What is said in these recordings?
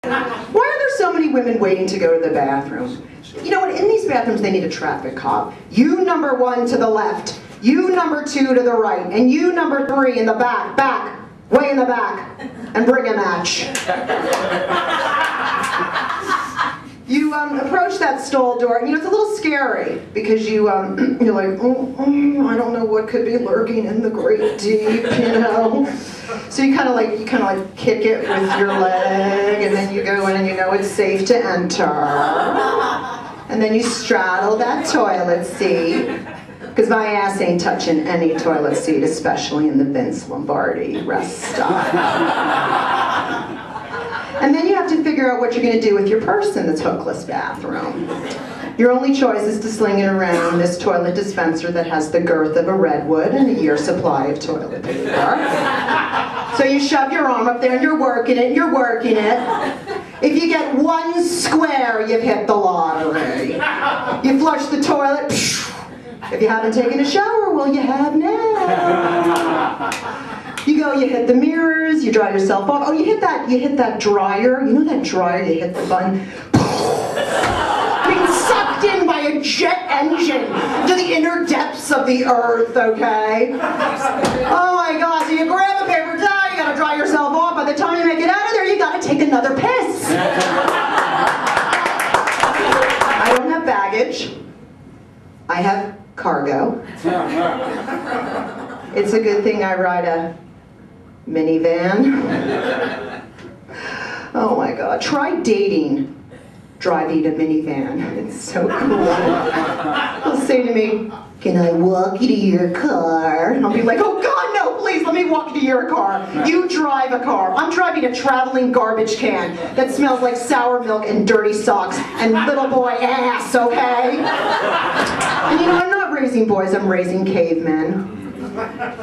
Why are there so many women waiting to go to the bathroom? You know what, in these bathrooms they need a traffic cop. You number 1 to the left, you number 2 to the right, and you number 3 in the back, way in the back, and bring a match. You approach that stall door, and you know, it's a little scary because you're like, I don't know what could be lurking in the great deep, you know. So you kind of like kick it with your leg, and then you go in and you know it's safe to enter. And then you straddle that toilet seat, because my ass ain't touching any toilet seat, especially in the Vince Lombardi rest stop. And then you have to figure out what you're going to do with your purse in this hookless bathroom. Your only choice is to sling it around this toilet dispenser that has the girth of a redwood and a year's supply of toilet paper. So you shove your arm up there and you're working it, If you get 1 square, you've hit the lottery. You flush the toilet. If you haven't taken a shower, well, you have now. You go, you hit the mirrors, you dry yourself off. Oh, you hit that dryer. You know that dryer, you hit the button. Being sucked in by a jet engine to the inner depths of the earth, okay? Oh my God, so you grab a paper towel, you gotta dry yourself off. By the time you make it out of there, you gotta take another piss. I don't have baggage. I have cargo. It's a good thing I ride a minivan. Oh my God, try dating driving a minivan. It's so cool. They'll say to me, can I walk you to your car? And I'll be like, oh God, no, please, let me walk you to your car. You drive a car. I'm driving a traveling garbage can that smells like sour milk and dirty socks and little boy ass, okay? And you know, I'm not raising boys, I'm raising cavemen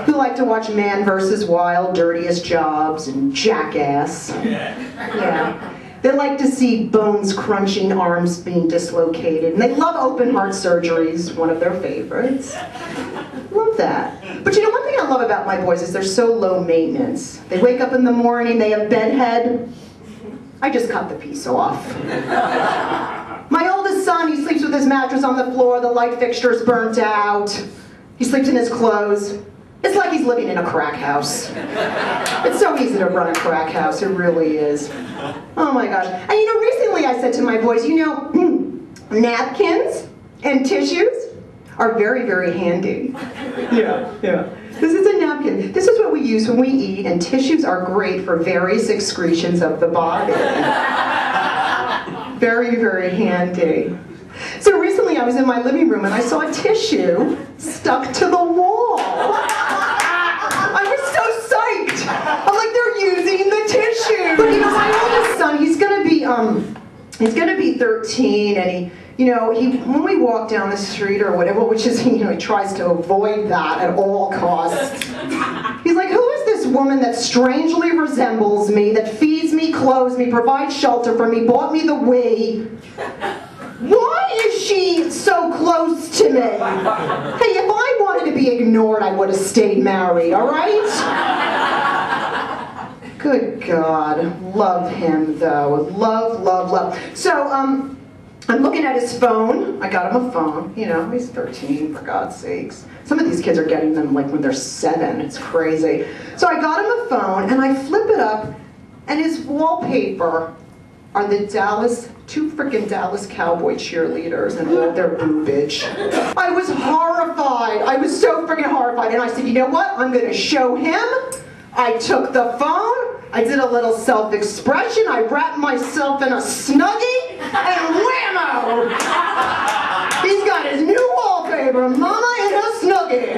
who like to watch Man vs. Wild, Dirtiest Jobs, and Jackass. Yeah. They like to see bones crunching, arms being dislocated, and they love open heart surgeries, one of their favorites. Love that. But you know, one thing I love about my boys is they're so low maintenance. They wake up in the morning, they have bedhead. I just cut the piece off. My oldest son, he sleeps with his mattress on the floor, the light fixture's burnt out. He sleeps in his clothes. It's like he's living in a crack house. It's so easy to run a crack house, it really is. Oh my gosh. And you know, recently I said to my boys, you know, napkins and tissues are very, very handy. Yeah. This is a napkin. This is what we use when we eat, and tissues are great for various excretions of the body. Very, very handy. So recently I was in my living room and I saw a tissue stuck to the wall. I was so psyched. I'm like, they're using the tissue. But you know, my oldest son, he's gonna be 13, and when we walk down the street or whatever, which is, he tries to avoid that at all costs. He's like, who is this woman that strangely resembles me, that feeds me, clothes me, provides shelter for me, bought me the Wii? Why is she so close to me? Hey, if I wanted to be ignored, I would have stayed married, all right? Good God, love him though, love. So, I'm looking at his phone. I got him a phone, he's 13, for God's sakes. Some of these kids are getting them like when they're 7, it's crazy. So I got him a phone and I flip it up and his wallpaper are the two frickin' Dallas Cowboy cheerleaders and all their boobage. I was horrified. I was so frickin' horrified. And I said, you know what? I'm gonna show him. I took the phone, I did a little self-expression, I wrapped myself in a Snuggie, and whammo! He's got his new wallpaper, Mama in a Snuggie.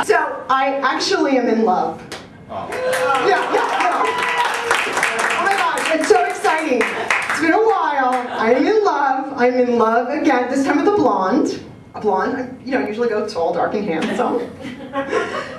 So, I actually am in love. Yeah. Oh my gosh, it's so exciting. It's been a while. I'm in love again, this time with a blonde. A blonde, I usually go tall, dark, and handsome.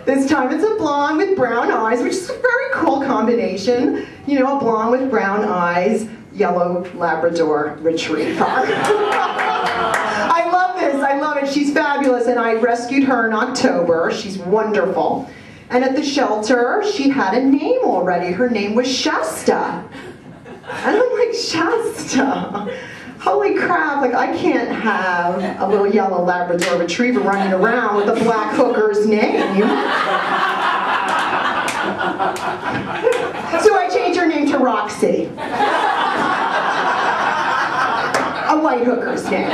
This time it's a blonde with brown eyes, which is a very cool combination. A blonde with brown eyes, yellow Labrador Retriever. I love this, I love it. She's fabulous, and I rescued her in October. She's wonderful. And at the shelter, she had a name already. Her name was Shasta. And I'm like, Shasta, holy crap, like I can't have a little yellow Labrador retriever running around with a black hooker's name. So I changed her name to Roxy. A white hooker's name.